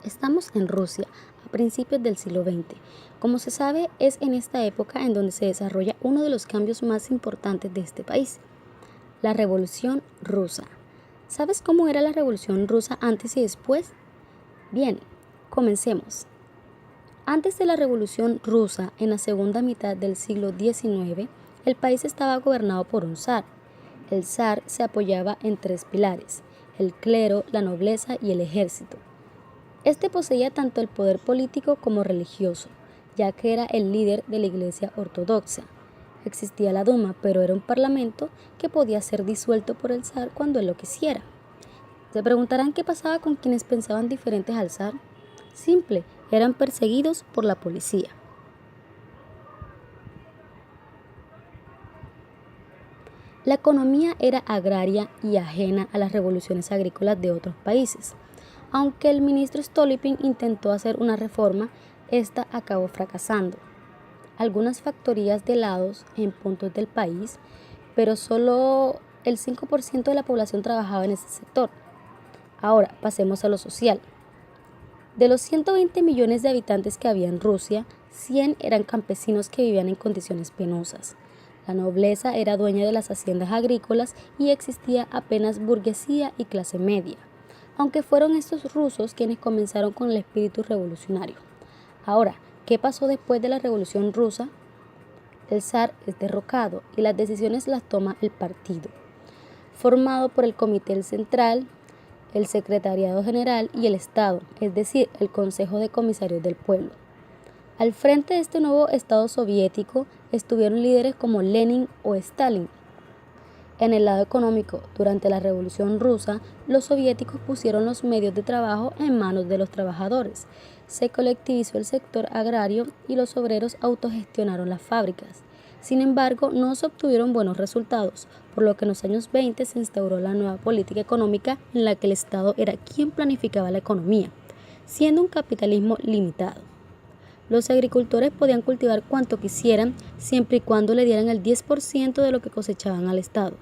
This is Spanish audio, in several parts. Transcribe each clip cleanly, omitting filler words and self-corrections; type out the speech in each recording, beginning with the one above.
Estamos en Rusia, a principios del siglo XX. Como se sabe, es en esta época en donde se desarrolla uno de los cambios más importantes de este país, la Revolución Rusa. ¿Sabes cómo era la Revolución Rusa antes y después? Bien, comencemos. Antes de la Revolución Rusa, en la segunda mitad del siglo XIX, el país estaba gobernado por un zar. El zar se apoyaba en tres pilares: el clero, la nobleza y el ejército. Este poseía tanto el poder político como religioso, ya que era el líder de la Iglesia Ortodoxa. Existía la Duma, pero era un parlamento que podía ser disuelto por el zar cuando él lo quisiera. Se preguntarán qué pasaba con quienes pensaban diferentes al zar. Simple, eran perseguidos por la policía. La economía era agraria y ajena a las revoluciones agrícolas de otros países. Aunque el ministro Stolypin intentó hacer una reforma, esta acabó fracasando. Algunas factorías de helados en puntos del país, pero solo el 5% de la población trabajaba en ese sector. Ahora, pasemos a lo social. De los 120 millones de habitantes que había en Rusia, 100 eran campesinos que vivían en condiciones penosas. La nobleza era dueña de las haciendas agrícolas y existía apenas burguesía y clase media, aunque fueron estos rusos quienes comenzaron con el espíritu revolucionario. Ahora, ¿qué pasó después de la Revolución Rusa? El zar es derrocado y las decisiones las toma el partido, formado por el Comité Central, el Secretariado General y el Estado, es decir, el Consejo de Comisarios del Pueblo. Al frente de este nuevo Estado soviético estuvieron líderes como Lenin o Stalin. En el lado económico, durante la Revolución Rusa, los soviéticos pusieron los medios de trabajo en manos de los trabajadores. Se colectivizó el sector agrario y los obreros autogestionaron las fábricas. Sin embargo, no se obtuvieron buenos resultados, por lo que en los años 20 se instauró la nueva política económica en la que el Estado era quien planificaba la economía, siendo un capitalismo limitado. Los agricultores podían cultivar cuanto quisieran, siempre y cuando le dieran el 10% de lo que cosechaban al Estado.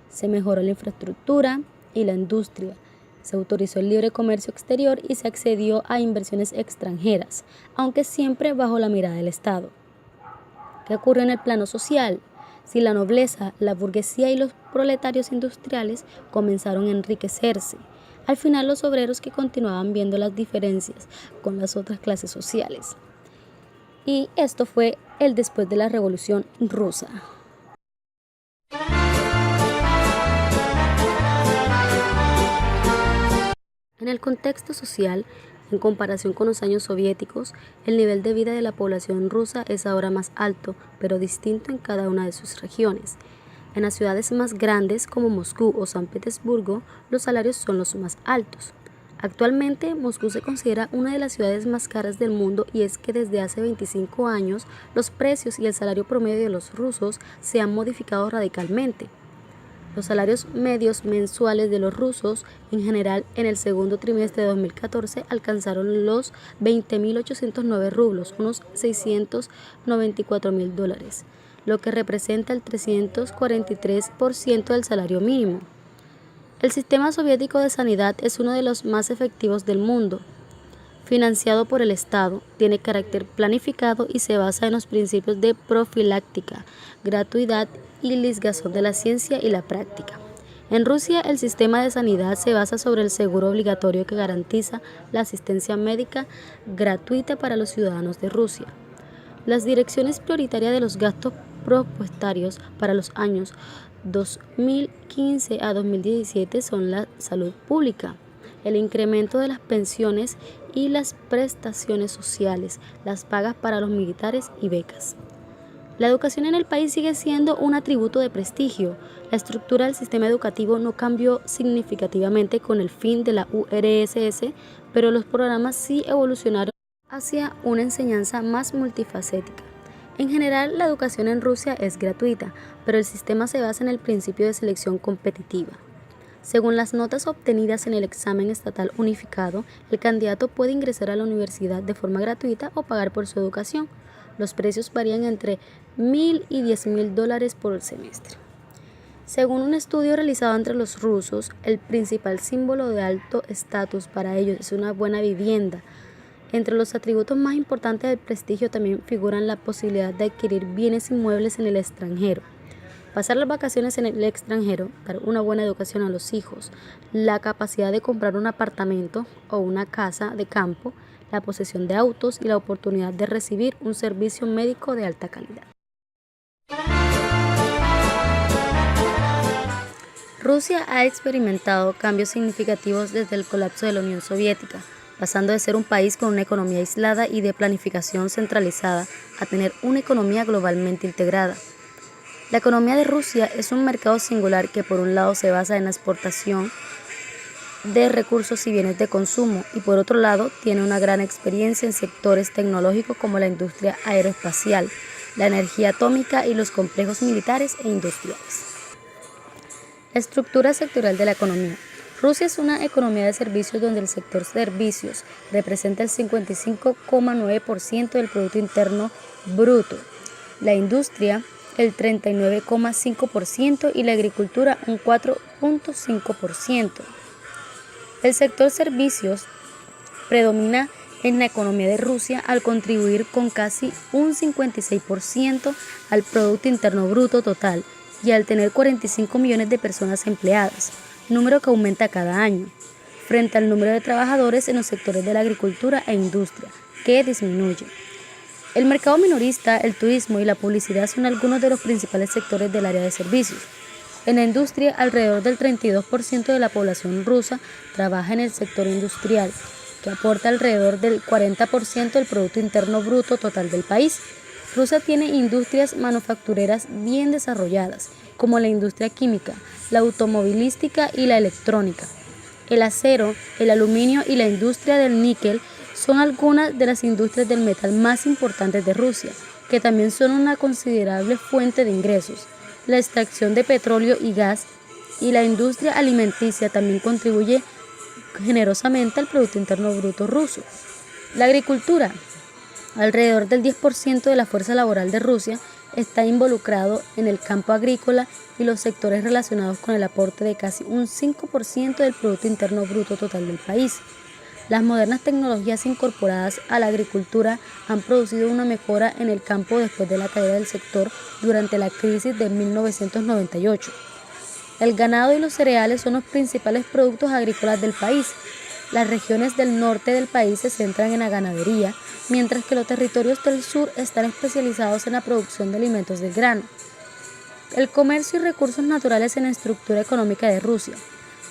Se mejoró la infraestructura y la industria, se autorizó el libre comercio exterior y se accedió a inversiones extranjeras, aunque siempre bajo la mirada del Estado. ¿Qué ocurrió en el plano social? Si la nobleza, la burguesía y los proletarios industriales comenzaron a enriquecerse, al final los obreros que continuaban viendo las diferencias con las otras clases sociales. Y esto fue el después de la Revolución Rusa. En el contexto social, en comparación con los años soviéticos, el nivel de vida de la población rusa es ahora más alto, pero distinto en cada una de sus regiones. En las ciudades más grandes como Moscú o San Petersburgo, los salarios son los más altos. Actualmente, Moscú se considera una de las ciudades más caras del mundo y es que desde hace 25 años los precios y el salario promedio de los rusos se han modificado radicalmente. Los salarios medios mensuales de los rusos, en general, en el segundo trimestre de 2014 alcanzaron los 20.809 rublos, unos $694.000, lo que representa el 343% del salario mínimo. El sistema soviético de sanidad es uno de los más efectivos del mundo. Financiado por el Estado, tiene carácter planificado y se basa en los principios de profiláctica, gratuidad y ligación de la ciencia y la práctica. En Rusia, el sistema de sanidad se basa sobre el seguro obligatorio que garantiza la asistencia médica gratuita para los ciudadanos de Rusia. Las direcciones prioritarias de los gastos presupuestarios para los años 2015 a 2017 son la salud pública, el incremento de las pensiones y las prestaciones sociales, las pagas para los militares y becas. La educación en el país sigue siendo un atributo de prestigio. La estructura del sistema educativo no cambió significativamente con el fin de la URSS, pero los programas sí evolucionaron hacia una enseñanza más multifacética. En general, la educación en Rusia es gratuita, pero el sistema se basa en el principio de selección competitiva. Según las notas obtenidas en el examen estatal unificado, el candidato puede ingresar a la universidad de forma gratuita o pagar por su educación. Los precios varían entre $1.000 y $10.000 por semestre. Según un estudio realizado entre los rusos, el principal símbolo de alto estatus para ellos es una buena vivienda. Entre los atributos más importantes del prestigio también figuran la posibilidad de adquirir bienes inmuebles en el extranjero, pasar las vacaciones en el extranjero, dar una buena educación a los hijos, la capacidad de comprar un apartamento o una casa de campo, la posesión de autos y la oportunidad de recibir un servicio médico de alta calidad. Rusia ha experimentado cambios significativos desde el colapso de la Unión Soviética, pasando de ser un país con una economía aislada y de planificación centralizada a tener una economía globalmente integrada. La economía de Rusia es un mercado singular que por un lado se basa en la exportación de recursos y bienes de consumo y por otro lado tiene una gran experiencia en sectores tecnológicos como la industria aeroespacial, la energía atómica y los complejos militares e industriales. La estructura sectorial de la economía. Rusia es una economía de servicios donde el sector servicios representa el 55,9% del Producto Interno Bruto, la industria el 39,5% y la agricultura un 4,5%. El sector servicios predomina en la economía de Rusia al contribuir con casi un 56% al Producto Interno Bruto total y al tener 45 millones de personas empleadas, número que aumenta cada año, frente al número de trabajadores en los sectores de la agricultura e industria, que disminuye. El mercado minorista, el turismo y la publicidad son algunos de los principales sectores del área de servicios. En la industria, alrededor del 32% de la población rusa trabaja en el sector industrial, que aporta alrededor del 40% del Producto Interno Bruto total del país. Rusia tiene industrias manufactureras bien desarrolladas, como la industria química, la automovilística y la electrónica. El acero, el aluminio y la industria del níquel son algunas de las industrias del metal más importantes de Rusia, que también son una considerable fuente de ingresos. La extracción de petróleo y gas y la industria alimenticia también contribuye generosamente al Producto Interno Bruto ruso. La agricultura. Alrededor del 10% de la fuerza laboral de Rusia está involucrado en el campo agrícola y los sectores relacionados con el aporte de casi un 5% del Producto Interno Bruto total del país. Las modernas tecnologías incorporadas a la agricultura han producido una mejora en el campo después de la caída del sector durante la crisis de 1998. El ganado y los cereales son los principales productos agrícolas del país. Las regiones del norte del país se centran en la ganadería, mientras que los territorios del sur están especializados en la producción de alimentos del grano. El comercio y recursos naturales en la estructura económica de Rusia.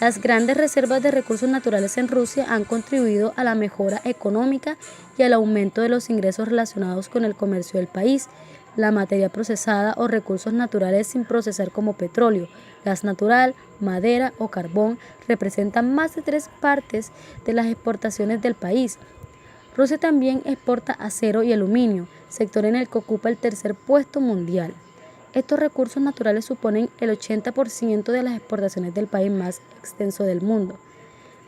Las grandes reservas de recursos naturales en Rusia han contribuido a la mejora económica y al aumento de los ingresos relacionados con el comercio del país. La materia procesada o recursos naturales sin procesar como petróleo, gas natural, madera o carbón representan más de 3/4 de las exportaciones del país. Rusia también exporta acero y aluminio, sector en el que ocupa el tercer puesto mundial. Estos recursos naturales suponen el 80% de las exportaciones del país más extenso del mundo.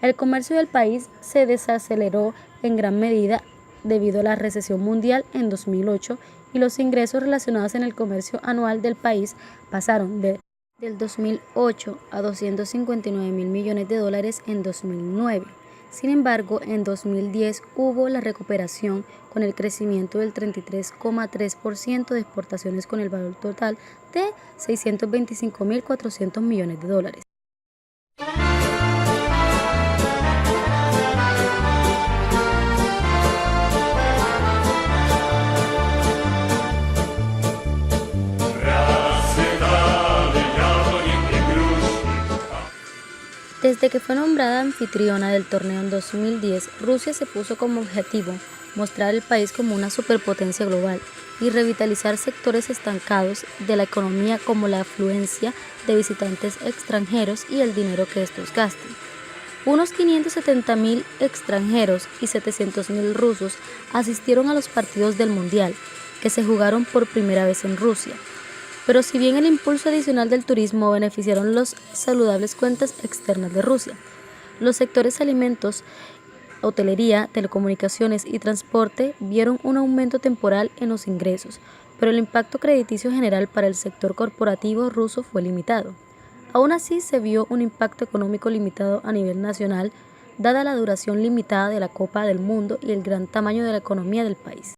El comercio del país se desaceleró en gran medida debido a la recesión mundial en 2008 y los ingresos relacionados en el comercio anual del país pasaron del 2008 a 259.000 millones de dólares en 2009. Sin embargo, en 2010 hubo la recuperación con el crecimiento del 33,3% de exportaciones con el valor total de 625.400 millones de dólares. Desde que fue nombrada anfitriona del torneo en 2010, Rusia se puso como objetivo mostrar al país como una superpotencia global y revitalizar sectores estancados de la economía como la afluencia de visitantes extranjeros y el dinero que estos gastan. Unos 570.000 extranjeros y 700.000 rusos asistieron a los partidos del Mundial, que se jugaron por primera vez en Rusia. Pero si bien el impulso adicional del turismo beneficiaron las saludables cuentas externas de Rusia, los sectores alimentos, hotelería, telecomunicaciones y transporte vieron un aumento temporal en los ingresos, pero el impacto crediticio general para el sector corporativo ruso fue limitado. Aún así, se vio un impacto económico limitado a nivel nacional, dada la duración limitada de la Copa del Mundo y el gran tamaño de la economía del país.